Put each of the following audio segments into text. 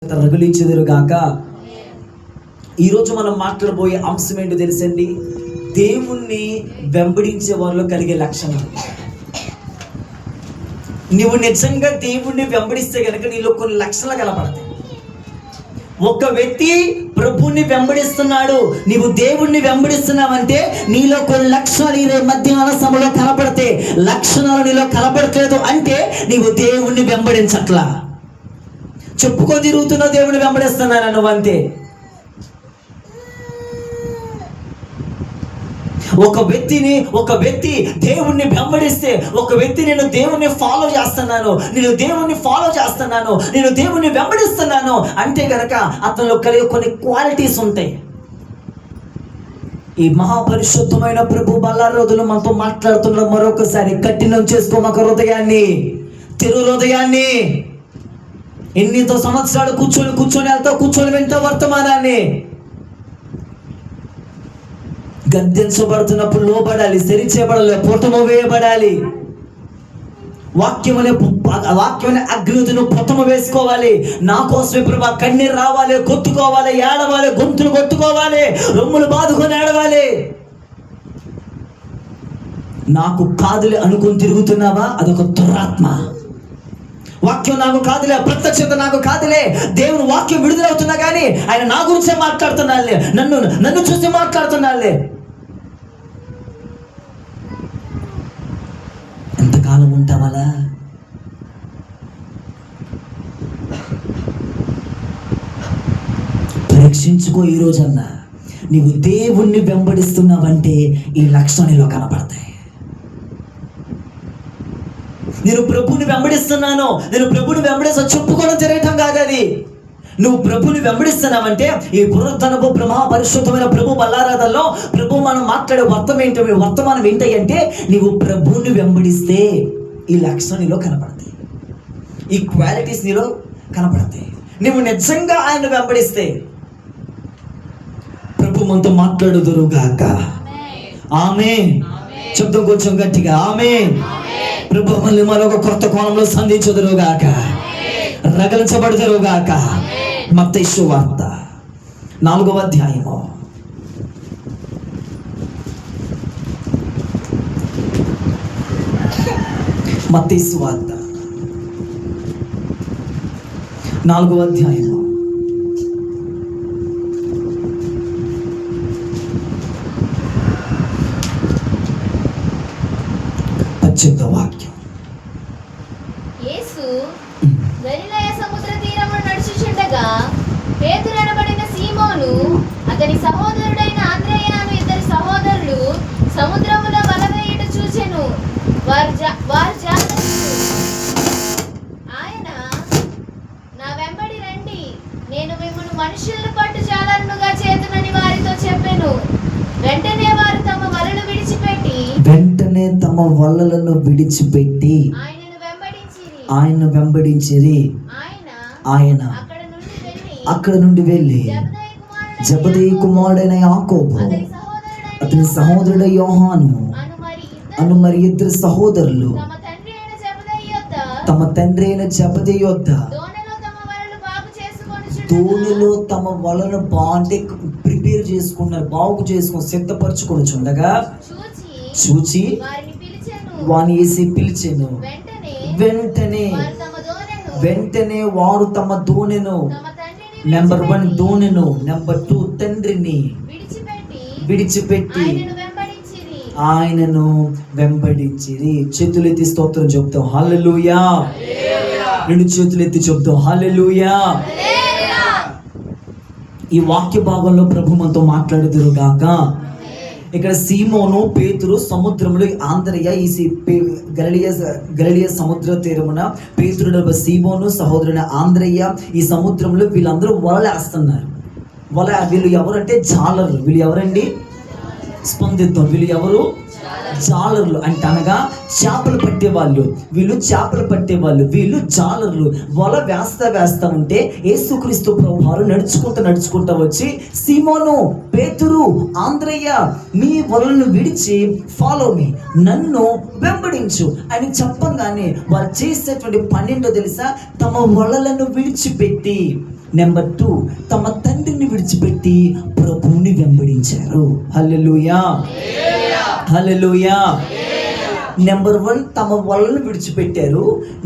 రగిలించెదరుగాక. ఈరోజు మనం మాట్లాడబోయే అంశం ఏంటో తెలుసండి, దేవుణ్ణి వెంబడించే వారిలో కలిగే లక్షణం. నువ్వు నిజంగా దేవుణ్ణి వెంబడిస్తే కనుక నీలో కొన్ని లక్షణాలు కనపడతాయి. ఒక వ్యక్తి ప్రభువుని వెంబడిస్తున్నాడు, నీవు దేవుణ్ణి వెంబడిస్తున్నావంటే నీలో కొన్ని లక్షణాలు ఈ మధ్యాహ్న సమయంలో కనపడితే, లక్షణాలు నీలో కనపడట్లేదు అంటే నీవు దేవుణ్ణి వెంబడించట్లా. చెప్పుకొని తిరుగుతున్నావు దేవుణ్ణి వెంబడిస్తున్నాను నువ్వు అంతే. ఒక వ్యక్తి దేవుణ్ణి వెంబడిస్తే, ఒక వ్యక్తి నేను దేవుణ్ణి ఫాలో చేస్తున్నాను, నేను దేవుణ్ణి వెంబడిస్తున్నాను అంటే గనక అతనిలో కలిగే కొన్ని క్వాలిటీస్ ఉంటాయి. ఈ మహాపరిశుద్ధమైన ప్రభు బల్లారి రోజులు మనతో మాట్లాడుతున్న మరొకసారి కఠినం చేసుకోమక హృదయాన్ని, తెరు హృదయాన్ని. ఎన్నితో సంవత్సరాలు కూర్చొని వింటావు వర్తమానాన్ని. గద్దించబడుతున్నప్పుడు లోబడాలి, సరిచేయబడాలి, పొటము వేయబడాలి. వాక్యమనే అగ్నిను పొటము వేసుకోవాలి. నా కోసమే ప్రభా కన్నీరు రావాలి, కొట్టుకోవాలి, ఏడవాలి, గొంతులు కొట్టుకోవాలి, రొమ్ములు బాదుకొని ఏడవాలి. నాకు కాదులే అనుకుని తిరుగుతున్నావా, అదొక దురాత్మ. వాక్యం నాకు కాదులే, ప్రత్యక్షత నాకు కాదులే, దేవుని వాక్యం విడుదలవుతున్నా కానీ ఆయన నా గురించే మాట్లాడుతున్నాలే, నన్ను చూసి మాట్లాడుతున్నాలే. ఎంతకాలం ఉంటావలా? పరీక్షించుకో ఈ రోజన్నా. నీవు దేవుణ్ణి వెంబడిస్తున్నావంటే ఈ లక్షణాలు కనపడతాయి. నేను ప్రభుని వెంబడిస్తున్నాను, నేను ప్రభుని వెంబడిస్తా చెప్పుకోవడం తిరగటం కాదు అది. నువ్వు ప్రభుని వెంబడిస్తున్నావంటే ఈ పునరుద్ధరణపు మహాపరిశుద్ధమైన ప్రభు బల్లారాధనలో ప్రభు మనం మాట్లాడే వర్తమానం ఏంటంటే నీవు ప్రభుని వెంబడిస్తే ఈ లక్షణం నీలో కనపడతాయి, ఈ క్వాలిటీస్ నీలో కనపడతాయి. నువ్వు నిజంగా ఆయన వెంబడిస్తే ప్రభు మనతో మాట్లాడుదురుగాక. ఆమేన్. శబ్దం కొంచెం గట్టిగా ఆమేన్. ప్రభు మళ్ళీ మరొక కొత్త కోణంలో సంధించుదురుగాక, రగలించబడుదురుగాక. మత్తయి సువార్త 4వ అధ్యాయము మత్తయి సువార్త 4వ అధ్యాయము 18వ వాక్యం. యేసు గలిలయ సముద్ర తీరమున నడుచుచుండగా పేతురు అనబడిన సీమోను అతని సహోదరుడైన అంద్రెయ అను ఇద్దరు సహోదరులు సముద్రములో వల వేయుట చూచెను. వారు ఆయన, నా వెంబడి రండి, నేను మిమ్మల్ని మనుషులను పట్టు జాలరులుగా చేతునని వారితో చెప్పెను. వెంటనే వారు తమ వలలను విడిచిపెట్టి ఆయన వెంబడించిరి. ఆయన అక్కడ నుండి వెళ్ళి జబదేయి కుమారుడైన యాకోబు, అతని సహోదరుడు యోహాను అను మరి ఇద్దరు సహోదరులు తమ తండ్రి అయిన జబదేయి యొద్ద దోణిలో తమ వలను ప్రిపేర్ చేసుకున్నారు, బాగు చేసుకుని సిద్ధపరచుకొని చుండగా చూచి వాని వేసి పిలిచెను. వెంటనే వారు తమ దోణెను, నెంబర్ 1 దోణెను, నెంబర్ 2 తండ్రిని విడిచిపెట్టి ఆయనను వెంబడించిరి. చేతులెత్తి స్తోత్రం చెప్తాం హల్లెలూయా. 2 చేతులెత్తి చెప్తాం హల్లెలూయా. ఈ వాక్య భాగంలో ప్రభు మనతో మాట్లాడుదురుగాక. ఇక్కడ సీమోను పేతురు సముద్రంలో ఆంధ్రయ ఈ గలిలయ సముద్ర తీరమున పేతురుడు సీమోను సహోదరుడు ఆంధ్రయ్య ఈ సముద్రంలో వీళ్ళందరూ వలలేస్తున్నారు. వీళ్ళు ఎవరంటే జాలర్లు. వీళ్ళు ఎవరండి? స్పందిద్దాం. వీళ్ళు ఎవరు? జాలర్లు అంటే అనగా చేపలు పట్టేవాళ్ళు, వీళ్ళు చేపలు పట్టేవాళ్ళు, వీళ్ళు జాలర్లు. వల వేస్తా ఉంటే యేసుక్రీస్తు ప్రభువారు నడుచుకుంటూ వచ్చి, సీమోను, పేతురు, ఆంద్రయ్య, మీ వలను విడిచి ఫాలో మీ, నన్ను వెంబడించు అని చెప్పగానే వాళ్ళు చేసేటువంటి పని ఏంటో తెలుసా? తమ వలలను విడిచిపెట్టి, నెంబర్ 2, తమ తండ్రిని విడిచిపెట్టి ప్రభువుని వెంబడించారు. హల్లెలూయా, హల్లెలూయా. నెంబర్ 1 తమ వలలను విడిచిపెట్టారు.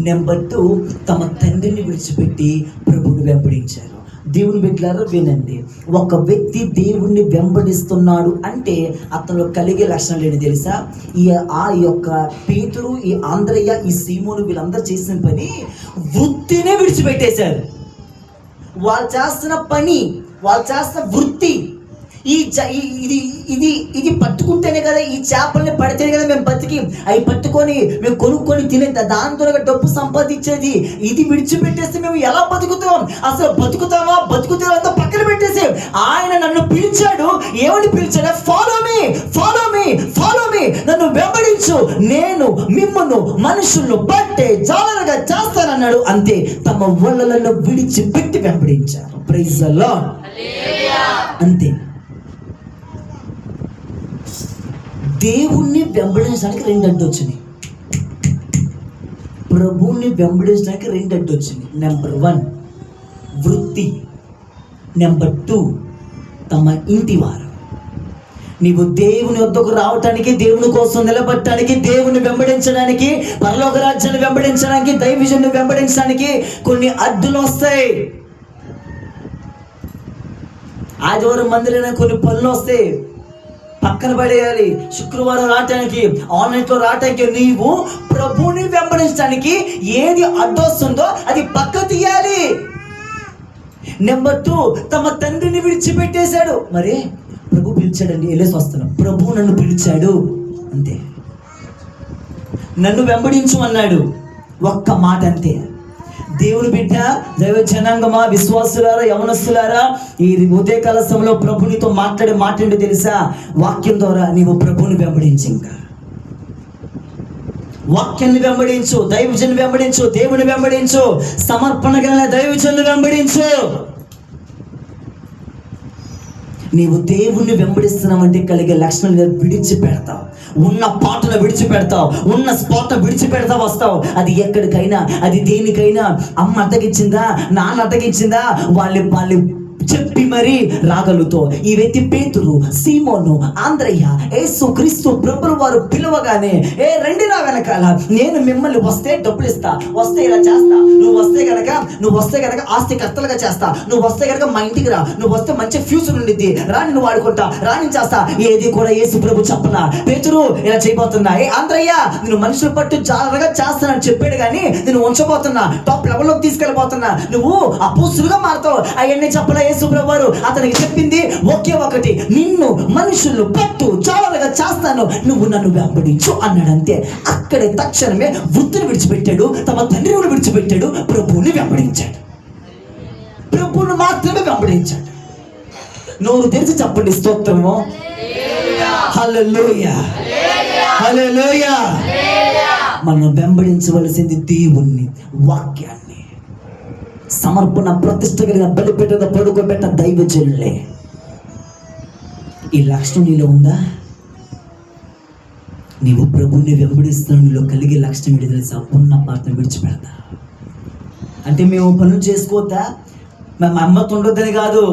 నెంబర్ 2 తమ తండ్రిని విడిచిపెట్టి ప్రభువుని వెంబడించారు. దేవుని బిడ్డలారా వినండి, ఒక వ్యక్తి దేవుణ్ణి వెంబడిస్తున్నాడు అంటే అతను కలిగే లక్షణాలు ఏంటి తెలుసా? ఆ యొక్క పేతురు, ఈ ఆంద్రయ్య, ఈ సీమోను వీళ్ళందరూ చేసిన పని వృత్తినే విడిచిపెట్టేశారు. వాళ్ళు చేస్తున్న పని, వాళ్ళు చేస్తున్న వృత్తి, ఇది పట్టుకుంటేనే కదా, ఈ చేపల్ని పడితేనే కదా మేము బతికి, అవి పట్టుకొని మేము కొనుక్కొని తినే దాని ద్వారా డబ్బు సంపాదించేది. ఇది విడిచిపెట్టేస్తే మేము ఎలా బతుకుతాం? అసలు బతుకుతామా అంతా పక్కన పెట్టేసి ఆయన నన్ను పిలిచాడు. ఏమని పిలిచాడు? Follow me, follow me, follow me, నన్ను వెంబడించు, నేను మిమ్మల్ని మనుషులను పట్టే జాలరుగా చేస్తానన్నాడు. అంతే, తమ వలలను విడిచిపెట్టి వెంబడించారు. Praise the lord. అంతే. దేవుణ్ణి వెంబడించడానికి 2 అడ్డు వచ్చినాయి, ప్రభువుని వెంబడించడానికి 2 అడ్డు వచ్చినాయి. నెంబర్ 1 వృత్తి, నెంబర్ 2 తమ ఇంటి వారు. నీవు దేవుని వద్దకు రావటానికి, దేవుని కోసం నిలబడటానికి, దేవుని వెంబడించడానికి, పరలోక రాజ్యాన్ని వెంబడించడానికి, దైవజనుని వెంబడించడానికి కొన్ని అడ్డులు వస్తాయి. ఆదివారం మందిరైనా కొన్ని పనులు వస్తాయి, పక్కన పడేయాలి. శుక్రవారం రావటానికి, ఆన్లైన్లో రావటానికి, నీవు ప్రభువుని వెంబడించడానికి ఏది అడ్డొస్తుందో అది పక్క తీయాలి. నెంబర్ 2 తమ తండ్రిని విడిచిపెట్టేశాడు. మరి ప్రభు పిలిచాడండి, వెళ్ళేసి వస్తున్నాం, ప్రభు నన్ను పిలిచాడు, అంతే. నన్ను వెంబడించు అన్నాడు, ఒక్క మాట, అంతే. దేవుని బిడ్డ, దైవ జనాంగమా, విశ్వాసులారా, యవనస్తులారా, ఈ ఉదయకాల సమయంలో ప్రభు నీతో మాట్లాడే మాట ఏంటో తెలుసా? వాక్యం ద్వారా నీవు ప్రభుని వెంబడించు. ఇంకా వాక్యాన్ని వెంబడించు, దైవజనుని వెంబడించు, దేవుని వెంబడించు, సమర్పణ కలిగిన దైవజనుని వెంబడించు. నీవు దేవుణ్ణి వెంబడిస్తున్నావంటే కలిగే లక్షణాలు విడిచిపెడతావు. ఉన్న పాటను విడిచిపెడతావు, ఉన్న స్పాట్ను విడిచిపెడతావు, వస్తావు. అది ఎక్కడికైనా, అది దేనికైనా. అమ్మ అడ్డగించిందా, నాన్న అడ్డగించిందా, వాళ్ళు చెప్పి మరి రాగలుగుతావు. ఈ వ్యక్తి పేతురు, సీమోను, ఆంద్రయ్య, యేసు క్రీస్తు ప్రభువు వారు పిలవగానే, రండి నా వెనకాల, నేను మిమ్మల్ని వస్తే డబ్బులు ఇస్తా, వస్తే ఇలా చేస్తా, నువ్వు వస్తే గనక ఆస్తి కర్తలుగా చేస్తా, నువ్వు వస్తే గనక మా ఇంటికి రా, నువ్వు వస్తే మంచి ఫ్యూచర్ ఉండిద్ది, రాని నువ్వు వాడుకుంటా, రాని చేస్తా. ఏది కూడా యేసు ప్రభు చెప్పలా. పేతురు ఇలా చేయబోతున్నా, ఆంద్రయ్య నేను మనుషులు పట్టు జాగ్రత్తగా చేస్తానని చెప్పాడు, కానీ నేను ఉంచబోతున్నా, టాప్ లెవెల్లోకి తీసుకెళ్ళబోతున్నా, నువ్వు అపోస్తులుగా మారుతావు. అవన్నీ చెప్పలా యేసు ప్రభు వారు. అతనికి చెప్పింది ఒకే ఒకటి, నిన్ను మనుషులు పట్టు జాగ్రత్తగా చేస్తాను, నువ్వు నన్ను వెంబడించు అన్నాడు. అంతే. అక్కడే తక్షణమే వృత్తిని విడిచిపెట్టాడు, తమ తండ్రిని విడిచిపెట్టాడు, ప్రభువుని వెంబడించాడు. ప్రభువును మాత్రమే వెంబడించాడు. నోరు తెరిచి చెప్పండి స్తోత్రము. హల్లెలూయా, హల్లెలూయా. మనం వెంబడించవలసింది దేవుణ్ణి, వాక్యాన్ని, సమర్పణ, ప్రతిష్ట కలిగిన బలిపీఠంలో పడుకోబెట్ట దైవజనులే. ఈ లక్షణం నీలో ఉందా? నీవు ప్రభువుని వెంబడిస్తున్న నీలో కలిగే లక్షణం ఏంటి తెలుసా? ఉన్న పాటను విడిచిపెడతా. అంటే మేము పనులు చేసుకోవద్దా, మేము అమ్మతో ఉండొద్దని కాదు.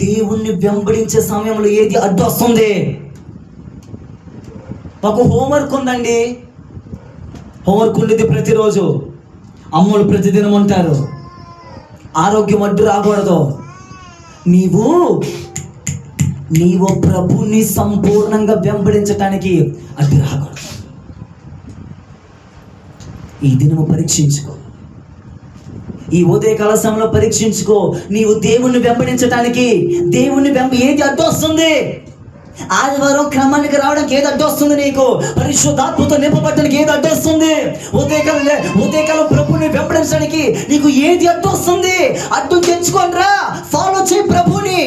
దేవుణ్ణి వెంబడించే సమయంలో ఏది అడ్డు వస్తుంది? మాకు హోంవర్క్ ఉందండి, హోంవర్క్ ఉండేది ప్రతిరోజు. అమ్మలు ప్రతిదినం ఉంటారు. ఆరోగ్యం అడ్డు రాకూడదు. నీవు ప్రభుని సంపూర్ణంగా వెంబడించటానికి అడ్డు రాకూడదు. ఈ దినము పరీక్షించుకో, ఈ ఉదయకాల సమయంలో పరీక్షించుకో. నీవు దేవుణ్ణి వెంబడించటానికి, ఏది అడ్డు వస్తుంది? ఆదివారం క్రమానికి రావడానికి ఏది అడ్డు వస్తుంది? నీకు పరిశుద్ధాత్మతో నింపబడటానికి ఏది అడ్డు వస్తుంది? ఉదయకాలం ప్రభుని వెంబడించడానికి నీకు ఏది అడ్డు వస్తుంది? అడ్డు తెచ్చుకొని రా, ఫాలో చేయి ప్రభుని,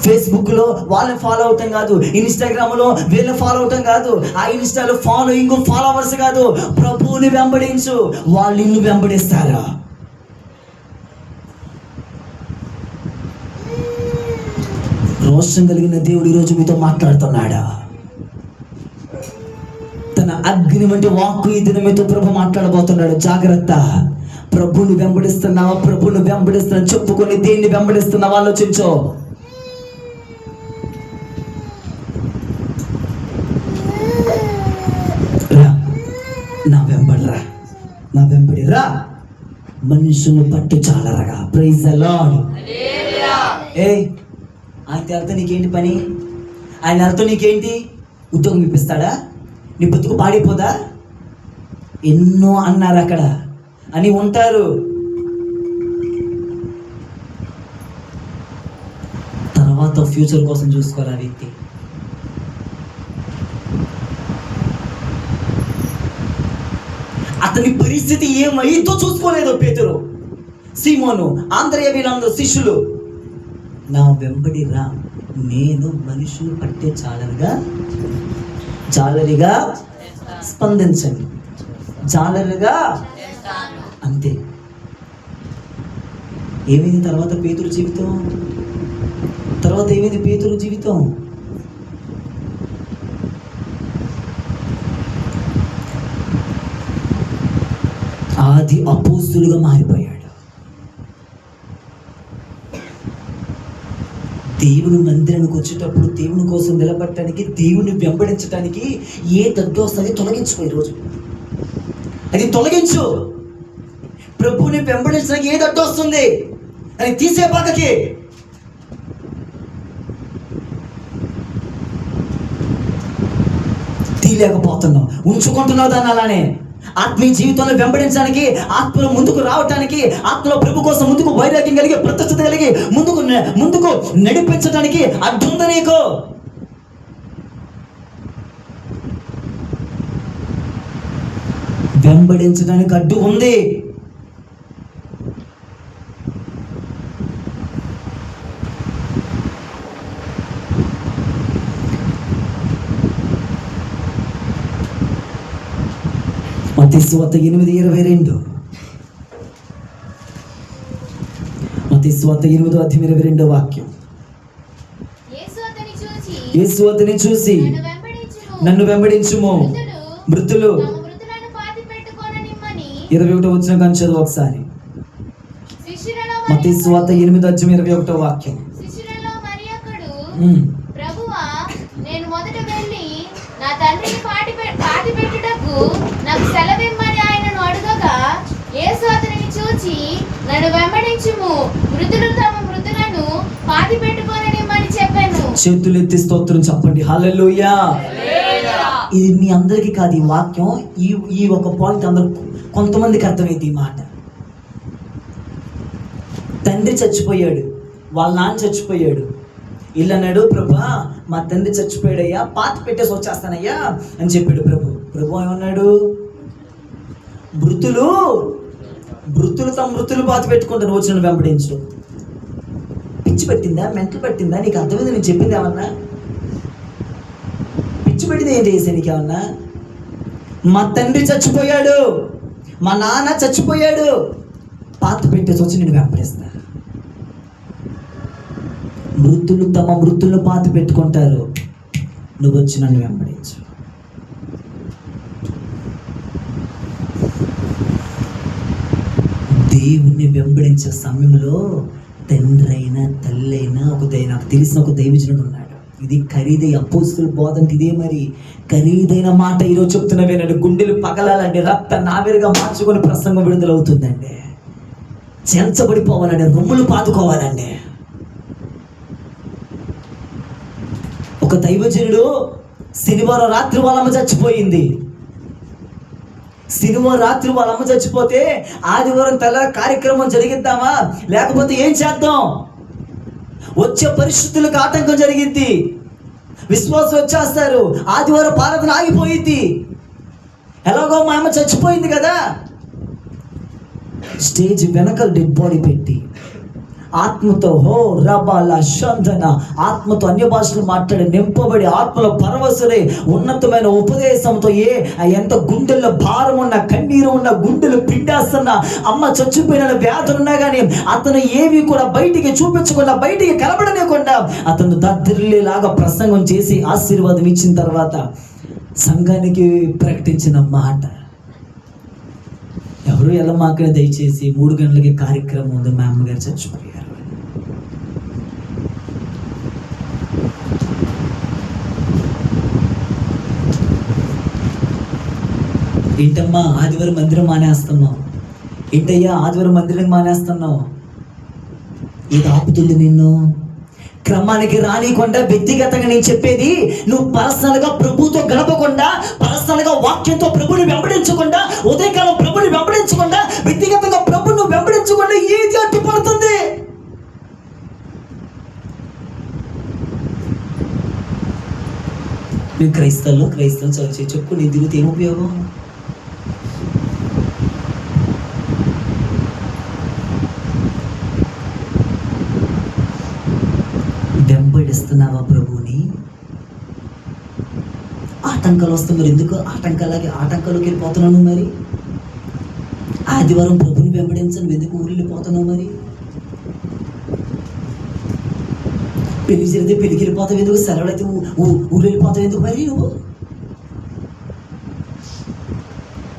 ఫేస్బుక్లో వాళ్ళని ఫాలో అవటం కాదు, ఇన్స్టాగ్రామ్లో వీళ్ళని ఫాలో అవటం కాదు, ఆ ఇన్స్టాలో ఫాలోయింగ్ ఫాలోవర్స్ కాదు. ప్రభువుని వెంబడించు, వాళ్ళు నిన్ను వెంబడిస్తారా? రోషం కలిగిన దేవుడు ఈరోజు మీతో మాట్లాడుతున్నాడా? తన అగ్ని వంటి వాక్కు ఈ దినం మీతో ప్రభు మాట్లాడబోతున్నాడు. జాగ్రత్త. ప్రభుని వెంబడిస్తున్నావా? ప్రభుని వెంబడిస్తున్నా చెప్పుకొని దేన్ని వెంబడిస్తున్నావా ఆలోచించో. రా, నా వెంబడిరా, నా వెంబడిరా. మనుషులు పట్టు చాలరగా. Praise the lord. ఆయన తేలతో నీకేంటి పని? ఆయన తేలతో నీకేంటి? ఉద్యోగం ఇప్పిస్తాడా? నీ బతుకు పాడిపోదా? ఎన్నో అన్నారు అక్కడ అని ఉంటారు. తర్వాత ఫ్యూచర్ కోసం చూసుకోవాలి ఆ వ్యక్తి. అతని పరిస్థితి ఏమైందో చూసుకోలేదు పేతురు, సీమోను, ఆంద్రయ, వీళ్ళందరూ శిష్యులు. నా వెంబడి రా, నేను మనుషులు పట్టే జాలరిగా స్పందించండి, జాలరిగా. అంతే. ఏమైంది తర్వాత పేతురు జీవితం? తర్వాత ఏమైంది పేతురు జీవితం? ఆది అపోస్తులుగా మారిపోయాడు. దేవుని మందిరానికి వచ్చేటప్పుడు దేవుని కోసం నిలబడటానికి, దేవుని వెంబడించడానికి ఏ దడ్డు వస్తుంది తొలగించుకో. ఈరోజు అది తొలగించు. ప్రభువుని వెంబడించడానికి ఏ దడ్డు వస్తుంది అని తీసే పక్కకి. తీయలేకపోతున్నావు, ఉంచుకుంటున్నావు దాన్ని అలానే. ఆత్మీయ జీవితంలో వెంబడించడానికి, ఆత్మలో ముందుకు రావటానికి, ఆత్మలో ప్రభు కోసం ముందుకు వైరాగ్యం కలిగి, ప్రత్యక్షత కలిగి ముందుకు నడిపించడానికి అడ్డుంది నీకు. వెంబడించడానికి అడ్డు ఉంది. మత్తయి సువార్త 8:22. మత్తయి సువార్త 8:22 వాక్యం. యేసు అతని చూసి నన్ను వెంబడించుము, మృతులు 21 వచ్చిన కానీ చదువు ఒకసారి. మత్తయి సువార్త 8:21 వాక్యం. నాకు సెలవిమ్మని ఆయనను అడగగా, యేసు అతనిని చూచి నన్ను వెంబడించుము, మృతులు తమ మృతులను పాతి పెట్టుకొననిమ్మని చెప్పాను. చేతులెత్తి స్తోత్రం చెప్పండి. హల్లెలూయా. ఇది మీ అందరికీ కాదు ఈ వాక్యం. ఈ ఒక పాయింట్ అందరు కొంతమందికి అర్థమైంది ఈ మాట. తండ్రి చచ్చిపోయాడు, వాళ్ళ నాన్న చచ్చిపోయాడు. ఇల్లు అన్నాడు, ప్రభా మా తండ్రి చచ్చిపోయాడయ్యా, పాతి పెట్టేసి వచ్చేస్తానయ్యా అని చెప్పాడు ప్రభు. ప్రభు ఏమన్నాడు? మృతులు తమ మృతులు పాతి పెట్టుకుంటాను, వచ్చిన వెంబడించు. పిచ్చి పట్టిందా? మెంటలు పట్టిందా? నీకు అర్థమైంది నేను చెప్పింది ఏమన్నా? పిచ్చి పెట్టింది ఏం చేసా నీకేమన్నా? మా తండ్రి చచ్చిపోయాడు, మా నాన్న చచ్చిపోయాడు, పాతి పెట్టేసి వచ్చి నేను వెంబడిస్తా. మృతులు తమ మృతులను పాతి పెట్టుకుంటారు, నువ్వు వచ్చి నన్ను వెంబడించు. దేవుణ్ణి వెంబడించే సమయంలో తండ్రి అయినా తల్లి అయినా నాకు తెలిసిన ఒక దైవజనుడు ఉన్నాడు. ఇది ఖరీదైన అపోస్తుల బోధ అంటే ఇదే. మరి ఖరీదైన మాట ఈరోజు చెప్తున్నవేనండి. గుండెలు పగలాలండి, రక్త నావేరుగా మార్చుకొని ప్రసంగం విడుదలవుతుందండి. చెంచబడిపోవాలండి, రొమ్ములు పాతుకోవాలండి. ఒక దైవజనుడు శనివారం రాత్రి వాళ్ళమ్మ చచ్చిపోయింది. శనివారం రాత్రి వాళ్ళమ్మ చచ్చిపోతే ఆదివారం తెల్ల కార్యక్రమం జరిగిద్దామా, లేకపోతే ఏం చేద్దాం? వచ్చే పరిస్థితులకు ఆటంకం జరిగింది, విశ్వాసం వచ్చేస్తారు, ఆదివారం ఆరాధన ఆగిపోయింది. ఎలాగో మా అమ్మ చచ్చిపోయింది కదా, స్టేజ్ వెనక డెడ్ బాడీ పెట్టి ఆత్మతో హో రబాల శంధన, ఆత్మతో అన్య భాషలు మాట్లాడి నింపబడి ఆత్మలో పరవశులై ఉన్నతమైన ఉపదేశంతో ఎంత గుండెల్లో భారం ఉన్న, కన్నీరు ఉన్న, గుండెలు పిండేస్తున్న, అమ్మ చచ్చిపోయిన వ్యాధులున్నా కానీ అతను ఏవి కూడా బయటికి చూపించకుండా, బయటికి కనబడలేకుండా అతను దద్దరిల్లేలాగా ప్రసంగం చేసి ఆశీర్వాదం ఇచ్చిన తర్వాత సంఘానికి ప్రకటించిన మాట, ఎవరు ఎల్లమాకనే దయచేసి 3 గంటలకి కార్యక్రమం ఉంది, మా అమ్మగారు చచ్చిపోయారు. ఏంటమ్మా ఆదివారం మందిరం మానేస్తున్నావు, ఏంటయ్యా ఆదివారం మందిరం మానేస్తున్నావు, ఇది ఆపుతుంది నిన్ను. క్రమానికి రానికుండా వ్యక్తిగతంగా నేను చెప్పేది, నువ్వు పర్సనల్గా ప్రభుతో గడపకుండా, పర్సనల్గా వాక్యంతో ప్రభుని వెంబడించకుండా, ఉదయకాలం ప్రభుని వెంబడించకుండా, వ్యక్తిగతంగా ప్రభుని నువ్వు వెంబడించకుండా ఏది అడ్డుపడుతుంది? నువ్వు క్రైస్తవులు చదివి చెప్పు, నీ దిగుతే ఏం ఉపయోగం? వెంబడిస్తున్నావా ప్రభుని? ఆటంకాలు వస్తే మరి ఎందుకు ఆటంకాల్లోకి వెళ్ళిపోతున్నాను? మరి ఆదివారం ప్రభుని వెంబడించను ఎందుకు ఊరు వెళ్ళిపోతున్నావు? మరి పెళ్లి జరిగితే పెళ్లికి వెళ్ళిపోతావు ఎందుకు? సెలవులైతే ఊరు వెళ్ళిపోతావు ఎందుకు? మరి నువ్వు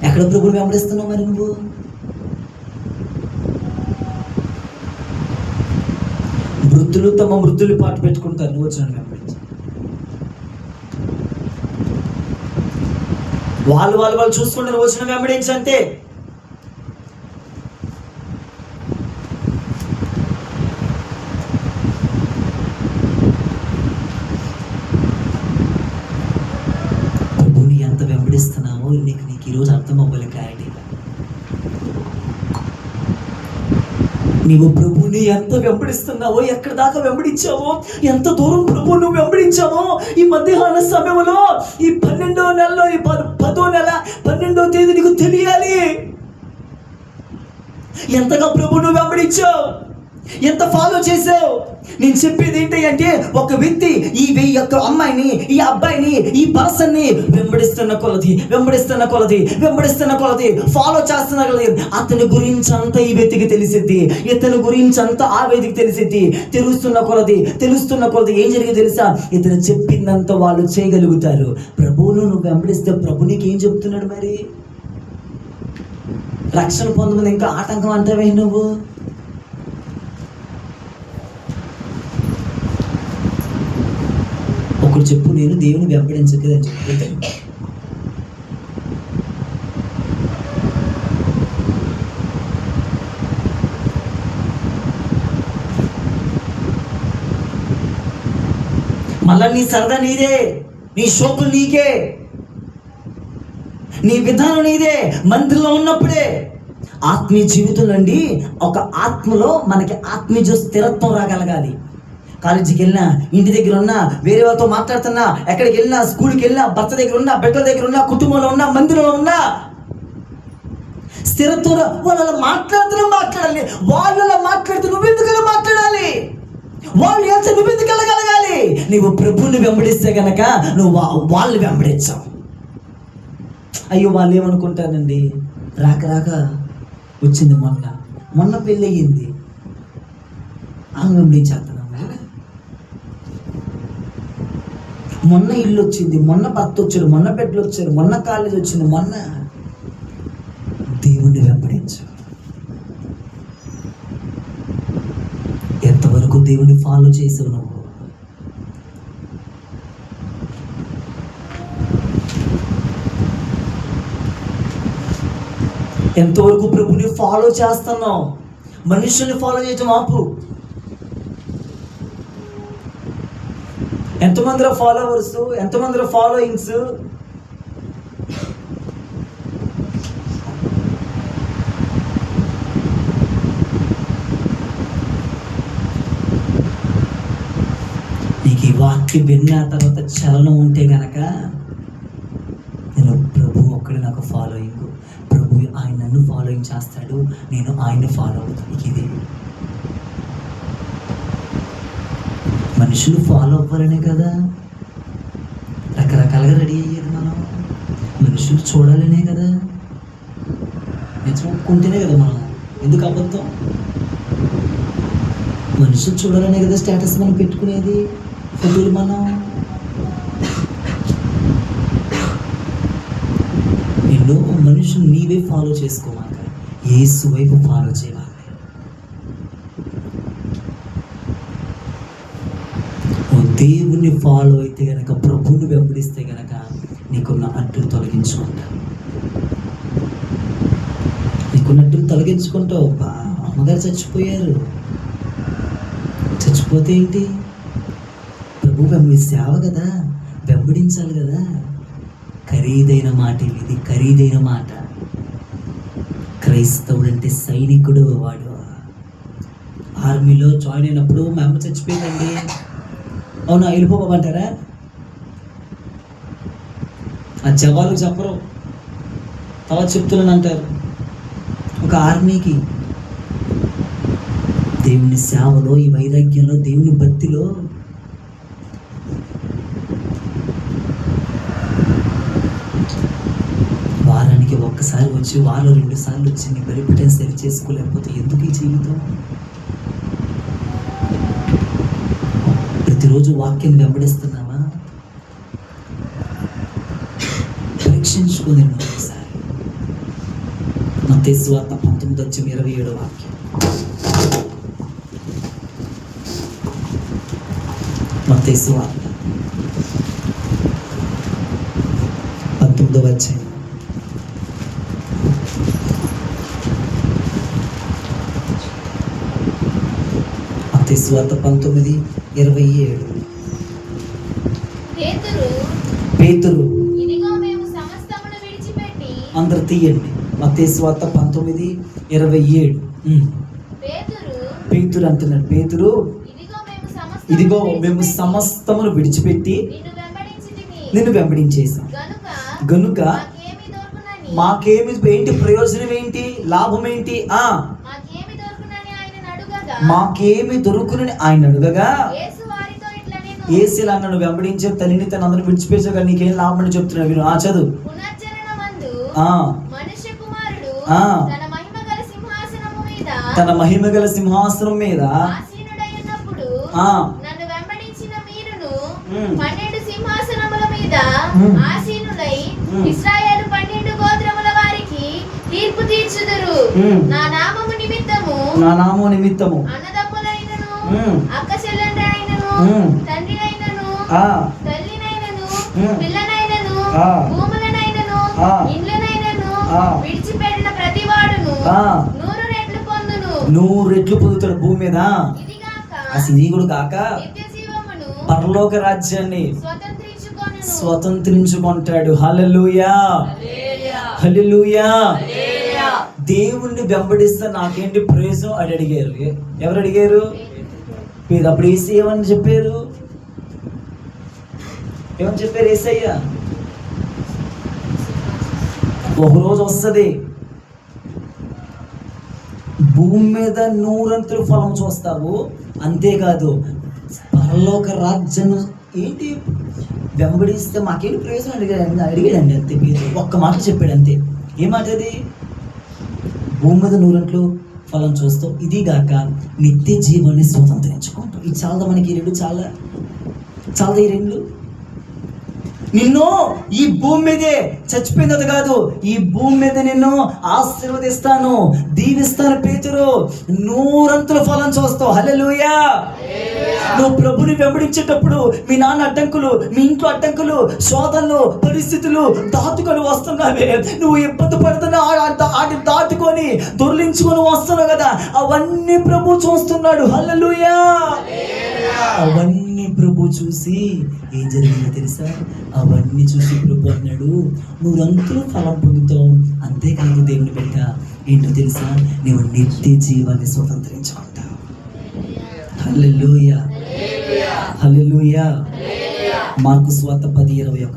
ఎక్కడ ప్రభుని వెంబడిస్తున్నావు? మరి నువ్వు వృద్ధులు తమ వృద్ధులు పాటు పెట్టుకుంటారు, నువ్వు వచ్చిన వెంబడించు. వాళ్ళు చూసుకుంటారు, నువ్వు వచ్చిన వెంబడించు అంతే. ప్రభుని ఎంత వెంబడిస్తున్నావో నీకు ఈరోజు అర్థం అవ్వాలి క్లారిటీగా. నీవు ప్రభుని ఎంత వెంబడిస్తున్నావో, ఎక్కడి దాకా వెంబడించావో, ఎంత దూరం ప్రభు నువ్వు వెంబడించావో, ఈ మధ్యాహ్న సమయంలో, ఈ 12వ నెలలో, ఈ 10వ నెల 12వ తేదీ నీకు తెలియాలి. ఎంతగా ప్రభు నువ్వు వెంబడించావు, ఎంత ఫాలో చేసావు. నేను చెప్పేది ఏంటి అంటే, ఒక వ్యక్తి ఈ యొక్క అమ్మాయిని, ఈ అబ్బాయిని, ఈ పర్సన్ని వెంబడిస్తున్న కొలది ఫాలో చేస్తున్న కొలది అతని గురించి అంతా ఈ వ్యక్తికి తెలిసిద్ది, ఇతని గురించి అంతా ఆ వ్యక్తికి తెలిసిద్ది. తెలుస్తున్న కొలది ఏం జరిగింది తెలుసా? ఇతను చెప్పిందంతా వాళ్ళు చేయగలుగుతారు. ప్రభువును నువ్వు వెంబడిస్తే ప్రభు నీకు ఏం చెప్తున్నాడు? మరి రక్షణ పొందమని ఇంకా ఆటంకం అంటావే నువ్వు? ఒకడు చెప్పు, నేను దేవుని వెంబడించలేదని చెప్తాను. మళ్ళా నీ సరదా నీదే, నీ షోకులు నీకే, నీ విధానం నీదే. మందిరంలో ఉన్నప్పుడే ఆత్మీయ జీవితం నుండి ఒక ఆత్మలో మనకి ఆత్మీయ స్థిరత్వం రాగలగాలి. కాలేజీకి వెళ్ళినా, ఇంటి దగ్గర ఉన్నా, వేరే వాళ్ళతో మాట్లాడుతున్నా, ఎక్కడికి వెళ్ళినా, స్కూల్కి వెళ్ళినా, భర్త దగ్గర ఉన్నా, బిడ్డల దగ్గర ఉన్నా, కుటుంబంలో ఉన్నా, మందిరంలో ఉన్నా స్థిరత్వం. వాళ్ళు మాట్లాడాలి, వాళ్ళ మాట్లాడితే నువ్వెందుకు మాట్లాడాలి? వాళ్ళు వెళ్తే నువ్వెందుకు వెళ్ళగలగాలి? నీవు ప్రభుని వెంబడిస్తే గనక నువ్వు వాళ్ళు వెంబడించావు. అయ్యో వాళ్ళు ఏమనుకుంటానండి, రాక వచ్చింది, మొన్న పెళ్ళి అయ్యింది, ఆమె వెంబడించేస్తున్నాము. మొన్న ఇల్లు వచ్చింది, మొన్న భర్త వచ్చాడు, మొన్న బిడ్డలు వచ్చారు, మొన్న కాలేజ్ వచ్చింది, మొన్న. దేవుణ్ణి వెంబడించు. ఎంతవరకు దేవుని ఫాలో చేసావు నువ్వు? ఎంతవరకు ప్రభుని ఫాలో చేస్తున్నావు? మనుషుల్ని ఫాలో చేయటం ఆపు. ఎంతమందిలో ఫాలోవర్స్, ఎంతమందిలో ఫాలోయింగ్స్. నీకు ఈ వాక్యం విన్న తర్వాత చలనం ఉంటే గనక, నేను ప్రభు ఒక్కడే నాకు ఫాలోయింగ్, ప్రభు ఆయన నన్ను ఫాలోయింగ్ చేస్తాడు, నేను ఆయన్ని ఫాలో అవుతాను. ఇది మనుషులు ఫాలో అవ్వాలనే కదా రకరకాలుగా రెడీ అయ్యేది. మనం మనుషులు చూడాలనే కదా, నిజం ఒప్పుకుంటేనే కదా మనం. ఎందుకు అబద్ధం? మనుషులు చూడాలనే కదా స్టేటస్ మనం పెట్టుకునేది, ఫోటోలు. మనం నిన్ను మనుషులు నీవే ఫాలో చేసుకోమాక, యేసు వైపు ఫాలో చేయాలి. దేవుణ్ణి ఫాలో అయితే గనక, ప్రభువుని వెంబడిస్తే గనక నీకున్న అడ్డులు తొలగించుకుంటా. నీకున్న అడ్డులు తొలగించుకుంటావు. అమ్మగారు చచ్చిపోయారు, చచ్చిపోతే ఏంటి? ప్రభు వెంబడి సేవ కదా, వెంబడించాలి కదా. ఖరీదైన మాట ఇది, ఖరీదైన మాట. క్రైస్తవుడు అంటే సైనికుడు. వాడు ఆర్మీలో జాయిన్ అయినప్పుడు మా అమ్మ చచ్చిపోయిందండి, అవునా వెళ్ళిపోమంటారా? ఆ జవాలు చెప్పరు, తర్వాత చెప్తున్నాను అంటారు. ఒక ఆర్మీకి దేవుని సేవలో, ఈ వైరాగ్యంలో, దేవుని భక్తిలో వారానికి ఒక్కసారి వచ్చి, వారం 2 సార్లు వచ్చి నీ బలిపీఠం సరి చేసుకోలేకపోతే ఎందుకు ఈ జీవితం? ప్రతిరోజు వాక్యం వెంబడిస్తున్నావా? పరీక్షించుకుంది ఒకసారి. మత్తయి సువార్త 19:27 వాక్యం. మత్తయి సువార్త 19:27. మత్తయి సువార్త 19:27. పేతురు, ఇదిగో మేము సమస్తమును విడిచిపెట్టి, అందరు తీయండి. మత్తయి సువార్త 19:27. పేతురు అంటున్నాడు, పేతురు ఇదిగో మేము సమస్తమును విడిచిపెట్టి నిన్ను వెంబడించేసాం గనుక మాకేమి, ఏంటి ప్రయోజనం, ఏంటి లాభం, ఏంటి? మాకేమి దొరుకునని ఆయన అడుగగా, ఏసులా నన్ను వెంబడించే తల్లిని తన అందరూ విడిచిపెట్టగా నీకేం లాభం అని చెప్తున్నాడు. వీరు చదువు. తన మహిమ గల సింహాసనం మీద నన్ను వెంబడించిన మీరును 12 సింహాసనముల మీద ఆసీనులై ఇశ్రాయేలు 12 గోత్రముల వారికి తీర్పు తీర్చుదురు. నా నామము నిమిత్తము అన్నదమ్ములైనను, అక్క చెల్లెండ్రైనను, తండ్రినైనను, తల్లినైనను, పిల్లనైనను, భూములనైనను, ఇండ్లనైనను విడిచిపెట్టిన ప్రతివాడును 100 రెట్లు పొందును. 100 రెట్లు పొందుతాడు భూమి మీద. అసలు ఇది కూడా కాక పరలోక రాజ్యాన్ని స్వతంత్రించుకుంటాడు. హల్లెలూయా, హల్లెలూయా. దేవుణ్ణి వెంబడిస్తే నాకేంటి ప్రయోజనం అని అడిగారు. ఎవరు అడిగారు? అప్పుడు ఏసయ్య ఏమని చెప్పారు? ఏమని చెప్పారు ఏసయ్య? ఒకరోజు వస్తుంది భూమి మీద 100 ఫలం చూస్తావు, అంతేకాదు పరలోక రాజ్యం ఏంటి వెంబడిస్తే మాకేంటి ప్రయోజనం అడిగాడండి అంతే. పేతురు ఒక్క మాట చెప్పాడు అంతే. ఏ మాట అది? భూమి మీద 100 ఫలం చూస్తావు, ఇది గాక నిత్య జీవాన్ని స్వతంత్రించుకుంటావు. ఇది చాలా మనకి ఈ 2 చాలా ఈ 2. నిన్ను ఈ భూమి మీదే చచ్చిపోయినది కాదు, ఈ భూమి మీద నిన్ను ఆశీర్వదిస్తాను, దీవిస్తాను. పేతురు 100 ఫలం చూస్తావు. హల్లెలూయా. నువ్వు ప్రభుని వెంబడించేటప్పుడు మీ నాన్న అడ్డంకులు, మీ ఇంట్లో అడ్డంకులు, శోధనలు, పరిస్థితులు దాటుకొని వస్తున్నావే, నువ్వు ఇబ్బంది పడుతున్నా వాటిని దాటుకొని దొర్లించుకొని వస్తున్నావు కదా, అవన్నీ ప్రభు చూస్తున్నాడు. హల్లెలూయా. అవన్నీ ప్రభు చూసి ఏం జరిగిందో తెలుసా? అవన్నీ చూసి ప్రభు అన్నాడు, 100 ఫలం పొందుతావు. అంతేకాదు దేవుని బిడ్డ, ఏంటో తెలుసా? నువ్వు నిత్య జీవాన్ని స్వతంత్రించుకుంటావు. హల్లెలూయా, హల్లెలూయా. మార్కు సువార్త 10:21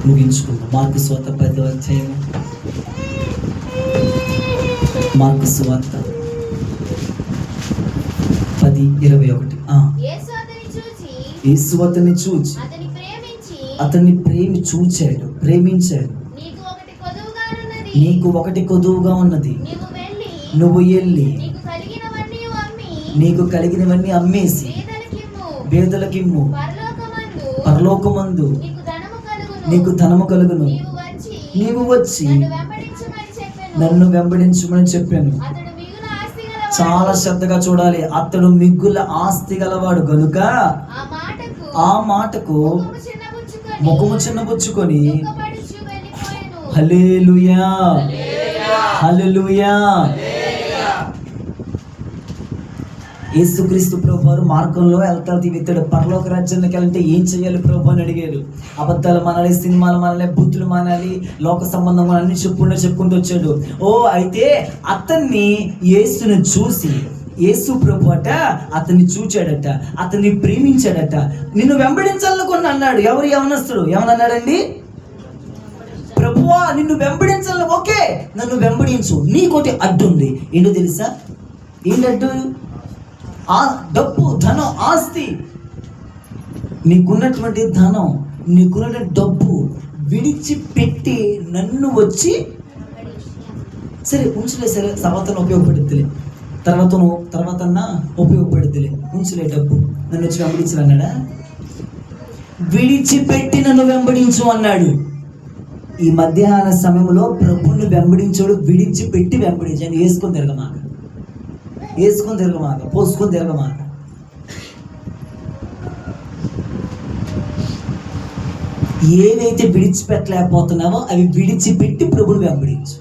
ముగించుకుందాం. మార్కు సువార్త 10వ అధ్యాయం. మార్కు సువార్త 10:21. యేసు అతన్ని చూచి యేసు అతన్ని చూచి అతన్ని ప్రేమించాడు. నీకు ఒకటి కొదువుగా ఉన్నది, నువ్వు వెళ్ళి నీకు కలిగినవన్నీ అమ్మేసి పేదలకిమ్ము, పరలోకమందు నీకు ధనము కలుగును, నీవు వచ్చి నన్ను వెంబడించుమని చెప్పాను. చాలా శ్రద్ధగా చూడాలి. అతడు మిగుల ఆస్తి గలవాడు గనుక ఆ మాటకు ముఖము చిన్నబుచ్చుకొని హల్లెలూయా హల్లెలూయా. యేసుక్రీస్తు ప్రభు వారు మార్గంలో వెళ్తాది విత్తడు. పరలోక రాజ్యానికి వెళ్ళాలంటే ఏం చేయాలి ప్రభు అని అడిగారు. అబద్ధాలు మానాలి, సినిమాలు మానాలి, బూతులు మానాలి, లోక సంబంధం అన్ని చెప్పుకుంటూ వచ్చాడు. అయితే అతన్ని యేసును చూసి యేసు ప్రభు అట అతన్ని చూచాడట, అతన్ని ప్రేమించాడట. నిన్ను వెంబడించాలనుకుని అన్నాడు. ఎవరు యవనస్తుడు ఏమన్నాడండి? ప్రభువా నిన్ను వెంబడించాలని, ఓకే నన్ను వెంబడించు, నీకోటి అడ్డు ఉంది. ఏంటో తెలుసా? ఏంటి అడ్డు? డబ్బు, ధనం, ఆస్తి. నీకున్నటువంటి ధనం, నీకున్నటువంటి డబ్బు విడిచిపెట్టి నన్ను వచ్చి, సరే ఉంచులే, సరే తర్వాతను ఉపయోగపడుతులే, తర్వాత ఉపయోగపడుతులే, ఉంచులే డబ్బు, నన్ను వచ్చి వెంబడించు అన్నాడా? విడిచిపెట్టి నన్ను వెంబడించు అన్నాడు. ఈ మధ్యాహ్న సమయంలో ప్రభుని వెంబడించాడు. విడిచిపెట్టి వెంబడించాడు. వేసుకొని తిరగమాక, పోసుకొని తిరగమాక. ఏవైతే విడిచిపెట్టలేకపోతున్నావో అవి విడిచిపెట్టి ప్రభుని వెంబడించు.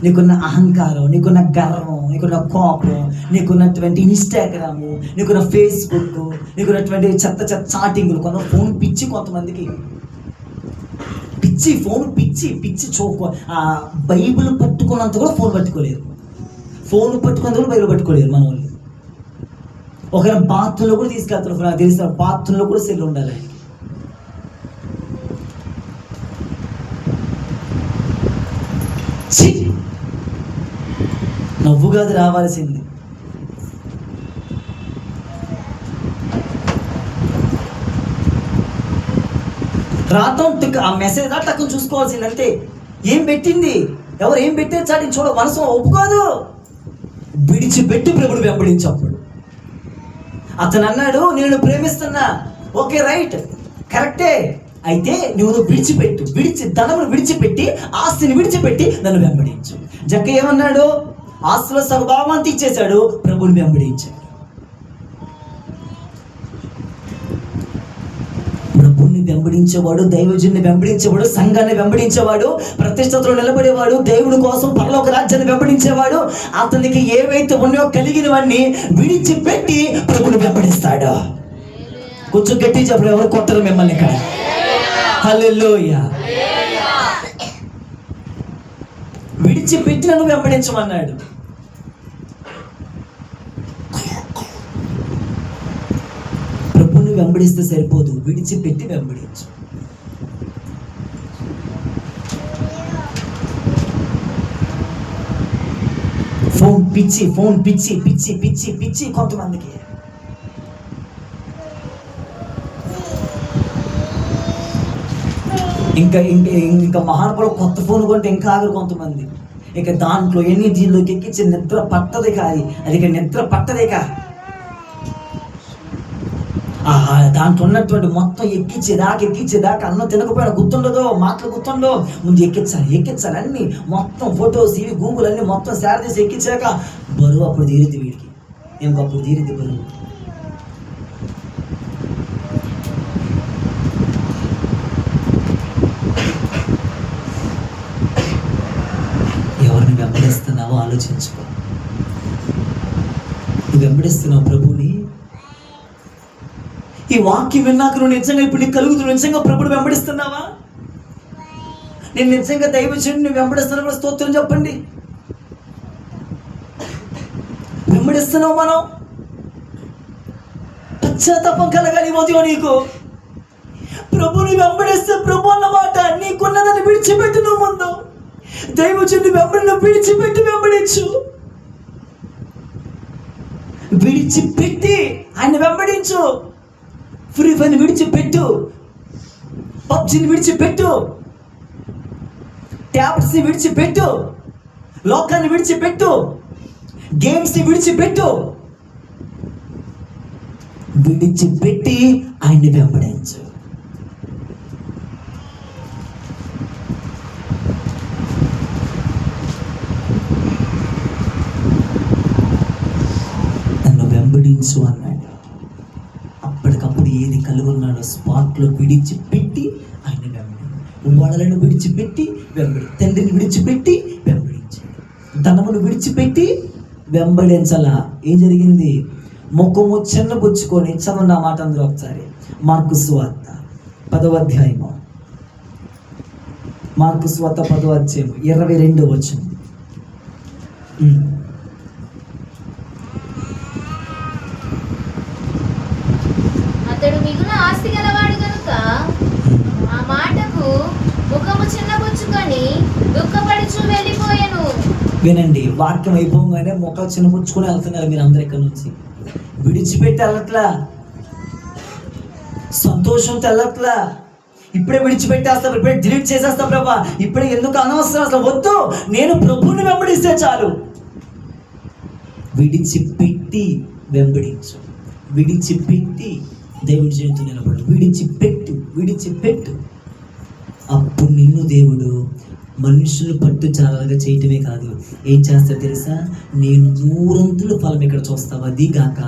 నీకున్న అహంకారం, నీకున్న గర్వం, నీకున్న కోపం, నీకున్నటువంటి ఇన్స్టాగ్రాము, నీకున్న ఫేస్బుక్, నీకున్నటువంటి చెత్త చాటింగ్లు, కొంత ఫోన్ పిచ్చి, కొంతమందికి పిచ్చి, ఫోన్ పిచ్చి చోకు. బైబిల్ పట్టుకున్నంత కూడా ఫోన్ పట్టుకోలేరు, ఫోన్ పట్టుకున్నంత కూడా బైబిల్ పట్టుకోలేరు మన వాళ్ళు. ఒకవేళ బాత్రూంలో కూడా తీసుకెళ్తారు. నాకు తెలిసిన బాత్రూంలో కూడా సెల్ ఉండాలి. నవ్వుగాది రావాల్సింది. రాత్రం ఆ మెసేజ్ టక్కున చూసుకోవాల్సింది అంతే. ఏం పెట్టింది, ఎవరు ఏం పెట్టారు చాటింగ్ చూడ, మనసు ఒప్పుకోదు. విడిచిపెట్టి ప్రభుడు వెంబడించప్పుడు అతను అన్నాడు, నేను ప్రేమిస్తున్నా. ఓకే రైట్, కరెక్టే. అయితే నువ్వు ధనమును విడిచిపెట్టి, ఆస్తిని విడిచిపెట్టి నన్ను వెంబడించు. జక్క ఏమన్నాడు? ఆస్తిలో సగభాగం ఇచ్చేశాడు, ప్రభుని వెంబడించాడు. ప్రభుని వెంబడించేవాడు, దైవజుని వెంబడించేవాడు, సంఘాన్ని వెంబడించేవాడు, ప్రతిష్టతలో నిలబడేవాడు, దేవుడి కోసం పరలోక రాజ్యాన్ని వెంబడించేవాడు, అతనికి ఏవైతే ఉన్నాయో కలిగినవన్నీ విడిచిపెట్టి ప్రభుని వెంబడిస్తాడు. కొంచెం గట్టి చెప్పడం, ఎవరు కొట్టరు మిమ్మల్ని ఇక్కడ. హల్లెలూయా. విడిచిపెట్టి నన్ను వెంబడించమన్నాడు. ప్రభుని వెంబడిస్తే సరిపోదు, విడిచిపెట్టి వెంబడించు. ఫోన్ పిచ్చి కొంతమందికి. ఇంకా మహానుభావులు కొత్త ఫోన్ కొంటే ఇంకా ఆగరు కొంతమంది. ఇక దాంట్లో దీనిలోకి ఎక్కించి నిద్ర పట్టదే కాదు, అది ఇక నిద్ర పట్టదే కా. దాంట్లో ఉన్నటువంటి మొత్తం ఎక్కించేదాకా అన్నం తినకపోయినా గుర్తుండదో, మాటలు గుర్తుండో, ముందు ఎక్కించాలి అన్ని మొత్తం ఫొటోస్ ఇవి గూగుల్ అన్ని మొత్తం షేర్ చేసి ఎక్కించాక బరువు అప్పుడు తీరిద్ది వీడికి. అప్పుడు తీరిద్ది బరువు. ఎవరిని వెంబడిస్తున్నావో ఆలోచించుకో. నువ్వు వెంబడిస్తున్నావు ప్రభుని. ఈ వాక్యం విన్నాక నువ్వు నిజంగా ఇప్పుడు నీకు కలుగుతున్నావు, నిజంగా ప్రభుని వెంబడిస్తున్నావా? నేను నిజంగా దైవజనుడిని వెంబడిస్తున్నా, స్తోత్రం చెప్పండి. వెంబడిస్తున్నావు. మనం పశ్చాత్తాపం కలగాలి ఉదయం నీకు. ప్రభుని వెంబడిస్తే ప్రభు అన్నమాట నీకున్నదాన్ని విడిచిపెట్టు. నువ్వు ముందు దైవజనుడి వెంబడిని విడిచిపెట్టి వెంబడించు. విడిచిపెట్టి ఆయన వెంబడించు. ఫ్రీ ఫైర్ని విడిచిపెట్టు, పబ్జీని విడిచిపెట్టు, ట్యాబ్స్ని విడిచిపెట్టు, లోకాన్ని విడిచిపెట్టు, గేమ్స్ని విడిచిపెట్టు. విడిచిపెట్టి ఆయన్ని వెంబడించు. నన్ను వెంబడించు అన్నాడు. అప్పటికప్పుడు ఏది కలుగున్నాడో స్పాట్లో విడిచిపెట్టి ఆయన వెంబడి, వడలను విడిచిపెట్టి వెంబడి, తండ్రిని విడిచిపెట్టి వెంబడించాడు, ధనమును విడిచిపెట్టి వెంబడించాలా. ఏం జరిగింది? ముఖము చిన్నబుచ్చుకొని, చదవండి ఆ మాట అందరూ ఒకసారి. మార్కు సువార్త 10వ అధ్యాయము, మార్కు సువార్త 10వ అధ్యాయము 22వ వచనం. అతడు మిగులు ఆస్తి గలవాడు గనుక ఆ మాటకు ముఖము చిన్నబుచ్చుకొని దుఃఖపడుచు వెళ్ళిపోయెను. వినండి, వాక్యం అయిపోగానే ముఖం చిన్నబుచ్చుకొని వెళ్తున్నారు మీరు అందరు ఇక్కడ నుంచి. విడిచిపెట్టి వెళ్ళట్లా, సంతోషంతో వెళ్ళట్లా. ఇప్పుడే విడిచిపెట్టేస్తా, ఇప్పుడే డిలీట్ చేసేస్తా ప్రభా, ఇప్పుడే ఎందుకు అనవసరం, అసలు వద్దు, నేను ప్రభువుని వెంబడిస్తే చాలు. విడిచిపెట్టి వెంబడించు, విడిచిపెట్టి దేవుడి చేతితో నిలబడు, విడిచిపెట్టు. అప్పుడు నిన్ను దేవుడు మనుషులు పట్టు చాలాగా చేయటమే కాదు, ఏం చేస్తాడు తెలుసా? నేను 100 ఫలం ఇక్కడ చూస్తావు, అది గాక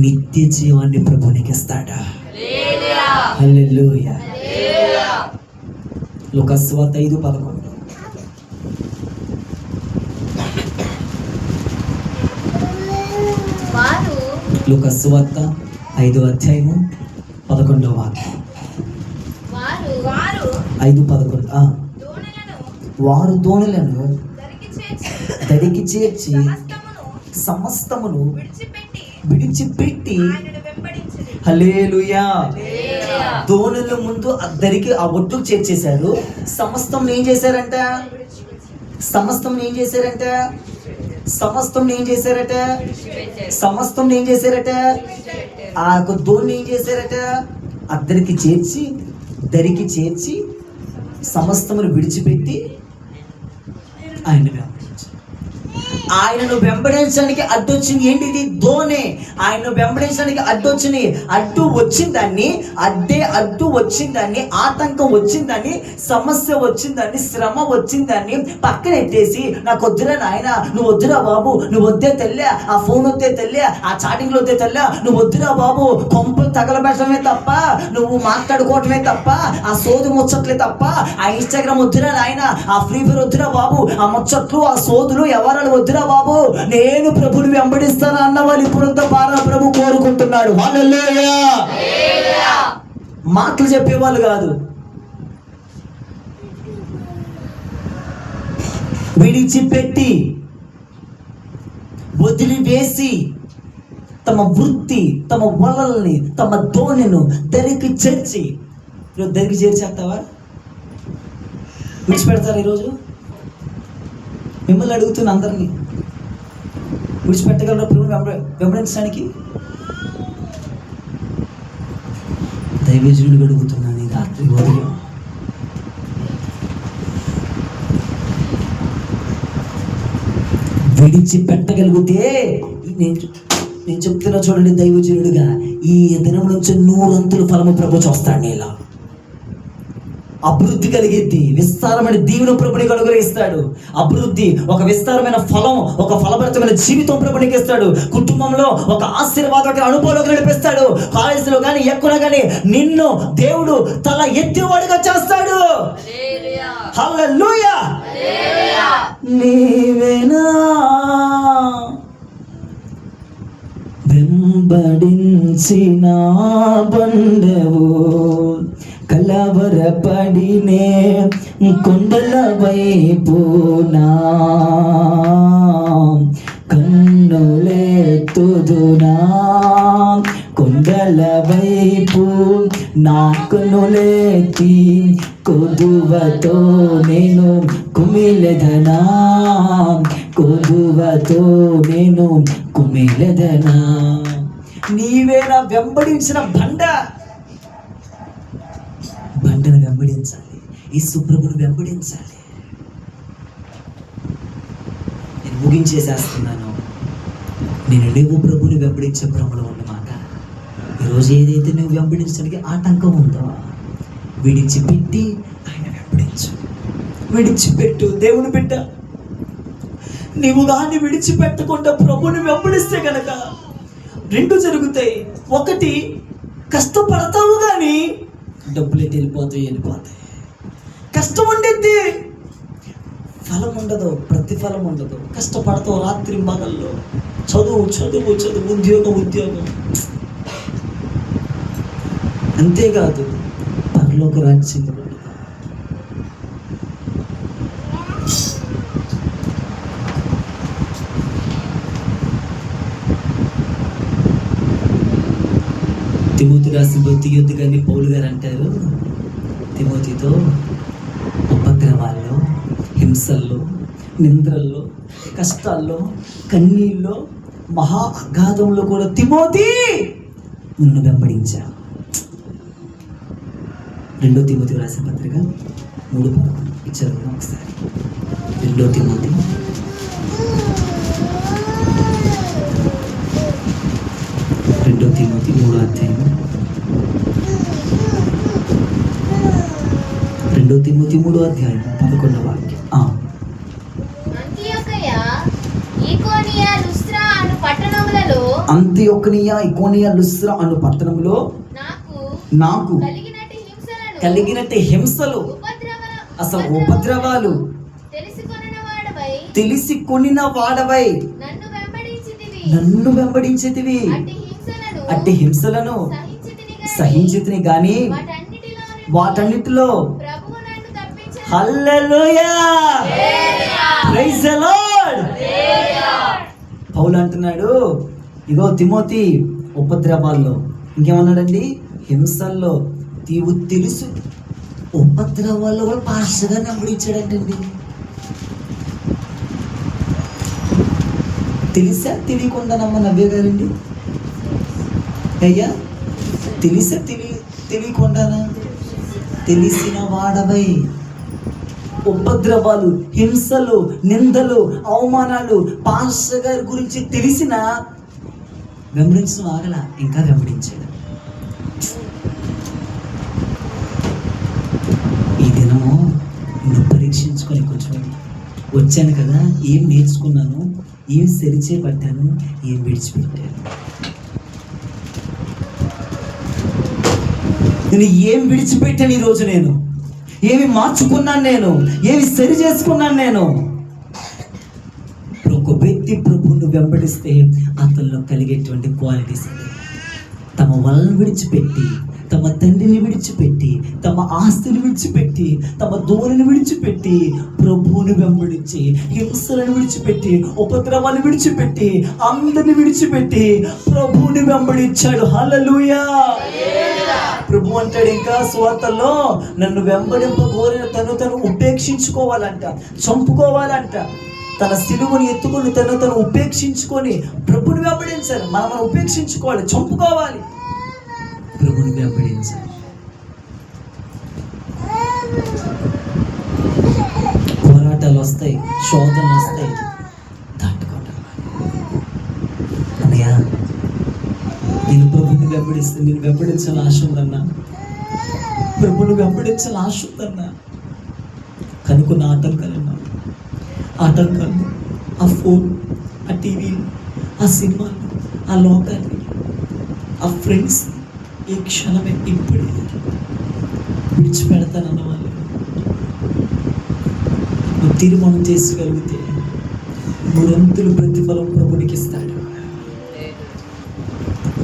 నిత్య జీవాన్ని ప్రభు నీకు ఇస్తాడా. హల్లెలూయా. లూకాసు సువార్త 5:11. లూకాసు సువార్త 5వ అధ్యాయము 11వ వాక్యం. 5:11. వారు దోణులను దరికి చేర్చి సమస్తమును విడిచిపెట్టి హల్లెలూయా. దోణుల ముందు దరికి ఆ ఒడ్డుకు చేర్చేశారు. సమస్తం ఏం చేశారంట? ఆ దోణి ఏం చేశారట? అద్దరికి చేర్చి, దరికి చేర్చి సమస్తమును విడిచిపెట్టి ఆయనను వెంబడించడానికి అడ్డొచ్చింది. ఏంటిది? దోణి. ఆయనను వెంబడించడానికి అడ్డు వచ్చిందాన్ని, అడ్డు వచ్చిందాన్ని, ఆటంకం వచ్చిందాన్ని, సమస్య వచ్చిందాన్ని, శ్రమ వచ్చిందాన్ని పక్కన ఎట్టేసి, నాకు వద్దురా నాయన, నువ్వు వద్దురా బాబు, నువ్వు వద్దే తెల్లే, ఆ ఫోన్ వద్దే తెల్లే, ఆ చాటింగ్లు వద్దే తెల్లే, నువ్వు వద్దురా బాబు, కొంపలు తగలబెట్టడమే తప్ప, నువ్వు మాట్లాడుకోవటమే తప్ప, ఆ సోదు ముచ్చట్లే తప్ప, ఆ ఇన్స్టాగ్రామ్ వద్దురా నాయన, ఆ ఫ్రీ ఫైర్ వద్దురా బాబు, ఆ ముచ్చట్లు, ఆ సోదులు, ఎవరాలు వద్దురా బాబు, నేను ప్రభుని వెంబడిస్తాను అన్న వాళ్ళు ఇప్పుడంతా బాగా ప్రభు కోరుకుంటున్నాడు. హల్లెలూయా. మాటలు చెప్పేవాళ్ళు కాదు, విడిచిపెట్టి వదిలివేసి తమ వృత్తి, తమ వలల్ని, తమ దోణిను దరికి చేర్చి. దరికి చేర్చేస్తావా? విడిచిపెడతారు? ఈరోజు మిమ్మల్ని అడుగుతున్న అందరినీ, విడిచిపెట్టగలరా ప్రభువుని వెంబడించడానికి? దైవజనుడు అడుగుతున్నాను ఈ రాత్రి ఉదయం. విడిచిపెట్టగలిగితే నేను చెప్తున్నా చూడండి, దైవజనుడుగా ఈ దినం నుంచి 100 ఫలము ప్రభు చూస్తాడు. నీలా అభివృద్ధి కలిగిద్ది, విస్తారమైన దీవెన ప్రభునికి అనుగ్రహిస్తాడు. అభివృద్ధి, ఒక విస్తారమైన ఫలం, ఒక ఫలభరితమైన జీవితం ప్రభునికి ఇస్తాడు. కుటుంబంలో ఒక ఆశీర్వాదకర అనుభవంలోకి నడిపిస్తాడు. కాలేజీలో కానీ ఎక్కడ కానీ నిన్ను దేవుడు తల ఎత్తివాడుగా చేస్తాడు. హల్లెలూయా. నీవేనా వెంబడించిన బండవు, కలవరపడినే కొండల వైపునా కన్నులెత్తుదునా, కొండల వైపు నా కన్నులెత్తి కొదువతో నేను కుమిలెదనా, కొదువతో నేను కుమిలెదనా. నీవే నా వెంబడించిన బండను వెంబడించాలి, యేసు ప్రభువును వెంబడించాలి. నేను ముగించేసేస్తున్నాను. నువ్వు ప్రభువుని వెంబడించే భ్రమలో ఉన్నమాట. ఈరోజు ఏదైతే నువ్వు వెంబడించడానికి ఆటంకం ఉందో విడిచిపెట్టి ఆయన వెంబడించు. విడిచిపెట్టు. దేవుని బిడ్డ, నీవు కానీ విడిచిపెట్టకుండా ప్రభువుని వెంబడిస్తే కనుక రెండు జరుగుతాయి. ఒకటి, కష్టపడతావు కానీ డబ్బులు వెళ్ళిపోతాయి. కష్టం ఉండిద్ది, ఫలం ఉండదు, ప్రతిఫలం ఉండదు. కష్టపడతావు రాత్రి మగల్లో, చదువు, ఉద్యోగం. అంతేకాదు పరలోక రాజ్యం ఉండదు. తిమోతి రాసిన తీయొద్దు కానీ పౌలు గారు అంటారు తిమోతితో, ఉపద్రవాల్లో, హింసల్లో, నింద్రల్లో, కష్టాల్లో, కన్నీళ్ళలో, మహా అగాధంలో కూడా తిమోతి నిన్ను వెంబడించా. 2 తిమోతి రాసిన పత్రిక 3:11 ఇచ్చారు ఒకసారి. 2 తిమోతి 3 అధ్యాయం 2 తిమోతి 3 అధ్యాయం 11వ వాక్యం. అంతియొకయ, ఇకోనియ, లుస్త్రా అను పట్టణంలో నాకు కలిగినట్టు హింసలు, అసలు ఉపద్రవాలు తెలిసి కొనిన వాడవై నన్ను వెంబడించితివి. అట్టి హింసలను సహించితిని గాని వాటన్నిటిలో హల్లెలూయా, ప్రైజ్ ది లార్డ్. పౌలు అంటున్నాడు, ఇగో తిమోతి ఉపద్రవాల్లో, ఇంకేమన్నాడండి, హింసల్లో, తీవు తెలుసు. ఉపద్రవాల్లో కూడా పాస్టర్గా వెంబడించాడంటండి. తెలిసా తెలియకుండా నవ్వే గారండి అయ్యా, తెలిసా తెలియకుండానా? తెలిసిన వాడవై ఉపద్రవాలు, హింసలు, నిందలు, అవమానాలు పాస్టర్ గారి గురించి తెలిసిన వెంబడించడం ఆగల, ఇంకా వెంబడించాడు. ఈ దినము నువ్వు పరీక్షించుకొని కొంచెం వచ్చాను కదా, ఏం నేర్చుకున్నాను, ఏం సరిచేపట్టాను, ఏం విడిచిపెట్టాను, నేను ఏం విడిచిపెట్టాను ఈరోజు, నేను ఏమి మార్చుకున్నాను, నేను ఏమి సరి చేసుకున్నాను. నేను ఒక వ్యక్తి ప్రభువును వెంబడిస్తే అతనిలో కలిగేటువంటి క్వాలిటీస్, తమ వాళ్ళని విడిచిపెట్టి, తమ తండ్రిని విడిచిపెట్టి, తమ ఆస్తిని విడిచిపెట్టి, తమ ధోరణిని విడిచిపెట్టి ప్రభువుని వెంబడించి, హింసలను విడిచిపెట్టి, ఉపద్రవాన్ని విడిచిపెట్టి, అందరిని విడిచిపెట్టి ప్రభువుని వెంబడించాడు. హల్లెలూయా. ప్రభు అంటాడు ఇంకా సువార్తల్లో, నన్ను వెంబడింపగోరిన తను ఉపేక్షించుకోవాలంట, చంపుకోవాలంట. తన సిలువను ఎత్తుకొని తను ఉపేక్షించుకొని ప్రభుని వెంబడించాలి. మనం ఉపేక్షించుకోవాలి, చంపుకోవాలి, ప్రభుని వెంబడించాలి. పోరాటాలు వస్తాయి, శోధనలు వస్తాయి, దాటుకోవటం. అన్నయ్య, నేను ప్రభుని వెంబడిస్తే, నేను వెంబడించాలని ఆశ ఉందన్నా, ప్రభుని వెంబడించాలని ఆశ ఉందన్నా, కనుక్కున్న ఆటంకాలు, ఆ ఫోన్, ఆ టీవీలు, ఆ సినిమాలు, ఆ లోకాన్ని, ఆ ఫ్రెండ్స్, ఈ క్షణమే ఇప్పుడే విడిచిపెడతానన్న వాళ్ళు నువ్వు తీర్మానం చేసుకోగలిగితే 3 అంతులు ప్రతిఫలం ప్రభునికి ఇస్తాడు.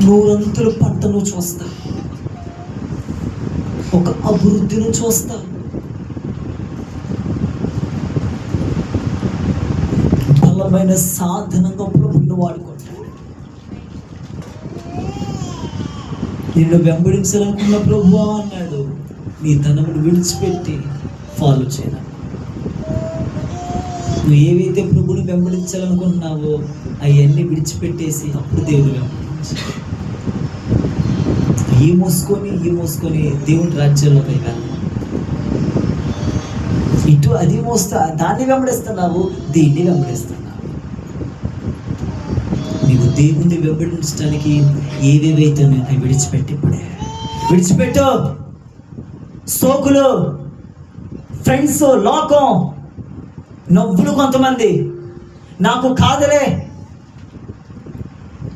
100 అంతుల పంటను చూస్తా, ఒక అభివృద్ధిని చూస్తా. బలమైన సాధనంగా ప్రభుని వాడుకుంటాడు. నిన్ను వెంబడించాలనుకున్న ప్రభువా అన్నాడు, నీ ధనమును విడిచిపెట్టి ఫాలో చేయను. నువ్వు ఏవైతే ప్రభుని వెంబడించాలనుకుంటున్నావో అవన్నీ విడిచిపెట్టేసి అప్పుడు దేవుడు వెంబడించాడు. ఈ మూసుకొని దేవుని రాజ్యంలోకి వెళ్ళాలి. ఇటు అది మోస్తా, దాన్ని వెంబడిస్తున్నావు, దీన్ని వెంబడిస్తున్నావు. నీవు దేవుణ్ణి వెంబడించడానికి ఏవేవైతే అవి విడిచిపెట్టు. సోకులు, ఫ్రెండ్స్, లోకం, నవ్వులు, కొంతమంది నాకు కాదులే,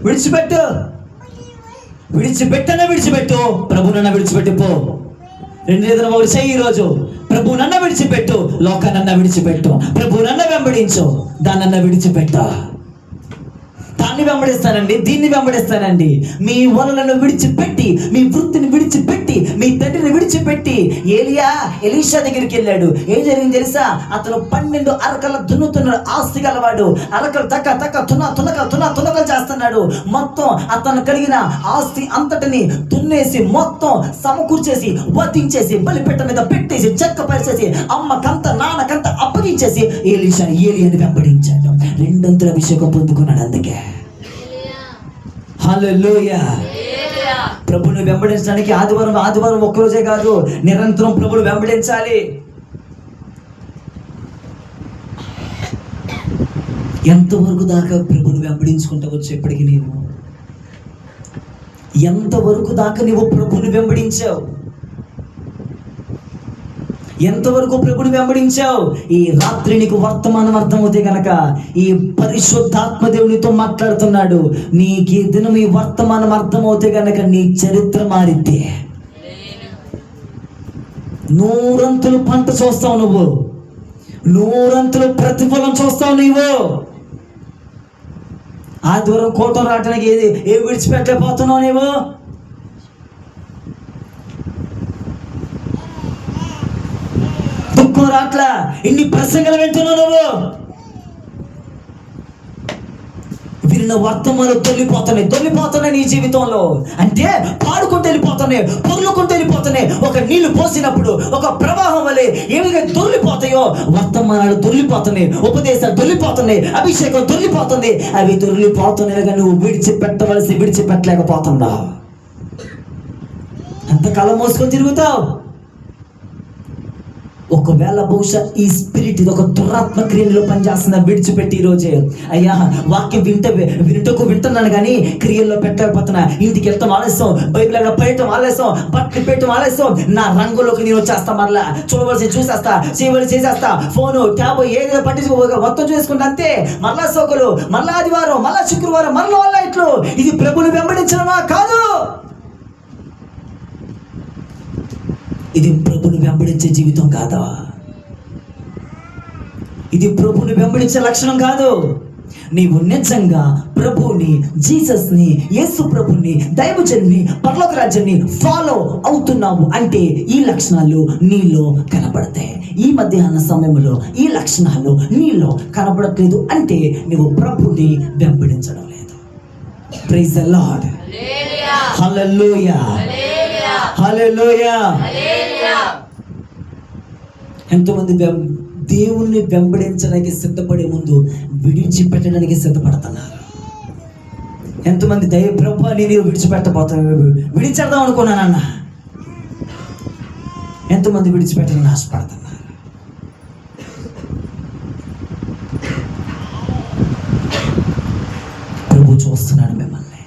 విడిచిపెట్టు. ప్రభునన్న విడిచిపెట్టిపో. రెండు ఏదైనా ఒకటి చెయ్యి ఈరోజు. ప్రభునన్న విడిచిపెట్టు, లోకానన్న విడిచిపెట్టు. ప్రభునన్న వెంబడించు, దానన్న విడిచిపెట్టు. దాన్ని వెంబడిస్తానండి, దీన్ని వెంబడిస్తానండి. మీ వలలను విడిచిపెట్టి, మీ వృత్తిని విడిచిపెట్టి, మీ తండ్రిని విడిచిపెట్టి ఎలీషా దగ్గరికి వెళ్ళాడు. ఏం జరిగింది తెలుసా? అతను 12 అరకల దున్నుతున్నాడు. ఆస్తి గలవాడు. అరకలు తక్క తునకలు చేస్తున్నాడు. మొత్తం అతను కలిగిన ఆస్తి అంతటిని దున్నేసి మొత్తం సమకూర్చేసి వధించేసి బలిపెట్ట మీద పెట్టేసి చెక్క పరిచేసి అమ్మకంత నాన్నకంత అప్పగించేసి ఏలియాని వెంబడించాడు. 2 అభిషేకం పొందుకున్నాడు. అందుకే హల్లెలూయా. ప్రభుని వెంబడించడానికి ఆదివారం ఒక్కరోజే కాదు, నిరంతరం ప్రభుని వెంబడించాలి. ఎంతవరకు దాకా ప్రభుని వెంబడించుకుంటూ వచ్చేప్పటికి ఎంతవరకు దాకా నీవు ప్రభుని వెంబడించావు? ఎంతవరకు ప్రభుని వెంబడించావు? ఈ రాత్రి నీకు వర్తమానం అర్థమవుతే గనక ఈ పరిశుద్ధాత్మ దేవునితో మాట్లాడుతున్నాడు. నీకు ఈ దినం ఈ వర్తమానం అర్థమవుతే గనక నీ చరిత్ర మారిద్ది. 100 పంట చూస్తావు నువ్వు, 100 ప్రతిఫలం చూస్తావు నీవు. ఆ దూరం కోటం రావడానికి ఏది విడిచిపెట్టలేకపోతున్నావు నీవు? దుఃఖం రాట్లా, ఇన్ని ప్రసంగాలు వింటున్నావు నువ్వు. విన్న వర్తమానాలు దొల్లిపోతున్నాయి నీ జీవితంలో. అంటే పాడుకుంటూ వెళ్ళిపోతున్నాయి, పొర్లుకుంటూ వెళ్ళిపోతున్నాయి. ఒక నీళ్లు పోసినప్పుడు ఒక ప్రవాహం వలె ఏమిగా దొల్లిపోతాయో వర్తమానాలు దొల్లిపోతున్నాయి, ఉపదేశాలు దొల్లిపోతున్నాయి, అభిషేకం దొల్లిపోతుంది. అవి దొల్లిపోతున్నాయిగా నువ్వు విడిచిపెట్టలేకపోతున్నావు. ఎంతకాలం మోసుకొని తిరుగుతావు? ఒకవేళ బహుశా ఈ స్పిరిట్ ఇది ఒక దురాత్మ క్రియలో పనిచేస్తున్న విడిచిపెట్టి ఈరోజే అయ్యా వాక్యం వింటున్నాను కానీ క్రియల్లో పెట్టలేకపోతున్నా. ఇంటికి వెళ్తాం ఆలస్యం, బైబిల్ అక్కడ పడటం ఆలస్యం, బట్టలు పెట్టడం ఆలస్యం. నా రంగులోకి నేను వచ్చేస్తా, మరలా చూసేస్తా, చేయవలసి చేసేస్తా. ఫోను ట్యాబ్ ఏదో పట్టించుకో మొత్తం చేసుకుంటా అంతే. మరలా సోకులు, మరలా ఆదివారం, మరలా శుక్రవారం, మరలా ఇట్లు. ఇది ప్రభుని వెంబడించడమా? కాదు. ఇది ప్రభుని వెంబడించే జీవితం కాదా? ఇది ప్రభుని వెంబడించే లక్షణం కాదు. నీవు నిజంగా ప్రభుని, జీసస్ని, యేసు ప్రభుని, దైవజన్ని, పరలోక రాజ్యాన్ని ఫాలో అవుతున్నావు అంటే ఈ లక్షణాలు నీలో కనబడతాయి. ఈ మధ్యాహ్న సమయంలో ఈ లక్షణాలు నీలో కనబడట్లేదు అంటే నువ్వు ప్రభుని వెంబడించడం లేదు. Praise the Lord. Hallelujah, hallelujah. ఎంతోమంది దేవుణ్ణి వెంబడించడానికి సిద్ధపడే ముందు విడిచిపెట్టడానికి సిద్ధపడుతున్నారు. ఎంతమంది ప్రభు నేను విడిచిపెట్టబోతాను, విడిచేద్దాం అనుకున్నానన్న. ఎంతమంది విడిచిపెట్టాలని ఆశపడుతున్నారు. ప్రభు చూస్తున్నాడు మిమ్మల్ని.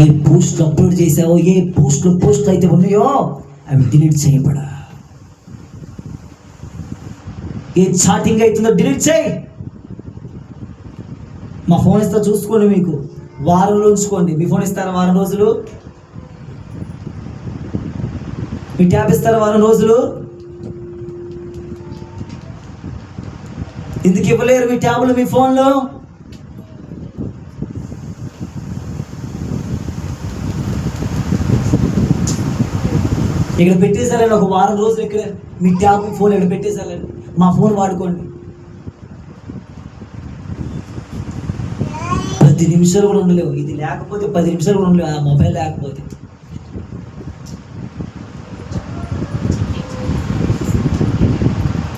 ఏ పోస్టులు అప్లోడ్ చేసావో, ఏ పోస్టులు అయితే ఉన్నాయో అవి డిలీట్ చేయబడా. ఏ చాటింగ్ అవుతుందో డిలీట్ చేయి. మా ఫోన్ ఇస్తా చూసుకోండి. మీకు వారంలో ఉంచుకోండి. మీ ఫోన్ ఇస్తారా వారం రోజులు? మీ ట్యాబ్ ఇస్తారా వారం రోజులు? ఎందుకు ఇవ్వలేరు మీ ట్యాబులు, మీ ఫోన్లో? ఇక్కడ పెట్టేసారండి. ఒక వారం రోజులు ఇక్కడ మీ ట్యాబ్, మీ ఫోన్ ఇక్కడ పెట్టేసారండి. మా ఫోన్ వాడుకోండి. 10 నిమిషాలు కూడా ఉండలేవు. ఇది లేకపోతే 10 నిమిషాలు కూడా ఉండలేవు. ఆ మొబైల్ లేకపోతే.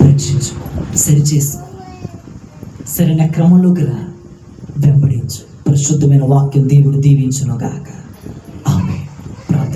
పరీక్షించుకో, సరిచేసుకో, సరైన క్రమంలోకి రా, వెంబడించు. పరిశుద్ధమైన వాక్యం దేవుడు దీవించును గాక.